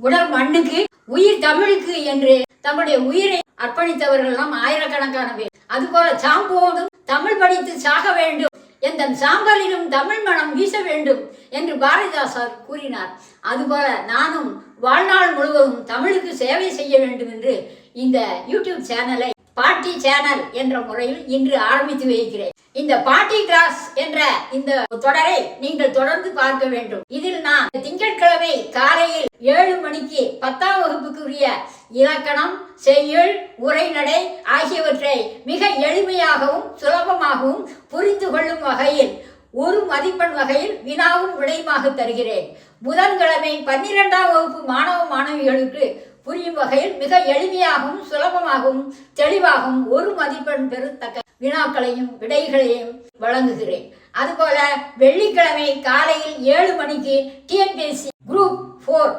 உடல் மண்ணுக்கு உயிர் தமிழுக்கு என்று தம்முடைய உயிரை அர்ப்பணித்தவர்கள் நாம் ஆயிரக்கணக்கான பேர். அதுபோல சாம்போதும் தமிழ் படித்து சாக வேண்டும், எந்த சாம்பலிலும் தமிழ் மனம் வீச வேண்டும் என்று பாரதிதாசர் கூறினார். அதுபோல நானும் வாழ்நாள் முழுவதும் தமிழுக்கு சேவை செய்ய வேண்டும் என்று இந்த யூடியூப் சேனலை பாட்டி சேனல் என்ற முறையில் இன்று ஆரம்பித்து வைக்கிறேன். இந்த பாட்டி கிளாஸ் என்ற இந்த தொடரை நீங்கள் தொடர்ந்து பார்க்க வேண்டும். இதில் நான் திங்கட்கிழமை காலையில் 7 மணிக்கு 10ஆம் வகுப்புக்குரிய இலக்கணம், செய்யுள், உரைநடை ஆகியவற்றை மிக எளிமையாகவும் சுலபமாகவும் புரிந்து கொள்ளும் வகையில் 1 மதிப்பெண் வகையில் வினாவும் விடையுமாக தருகிறேன். புதன்கிழமை 12ஆம் வகுப்பு மாணவ மாணவிகளுக்கு புரியும் வகையில் மிக எளிமையாகவும் சுலபமாகவும் தெளிவாகவும் 1 மதிப்பெண் பெறத்தக்க வினாக்களையும் விடைகளையும் வழங்குகிறேன். அதுபோல வெள்ளிக்கிழமை காலையில் 7 மணிக்கு டிஎன்பிஎஸ்சி குரூப் 4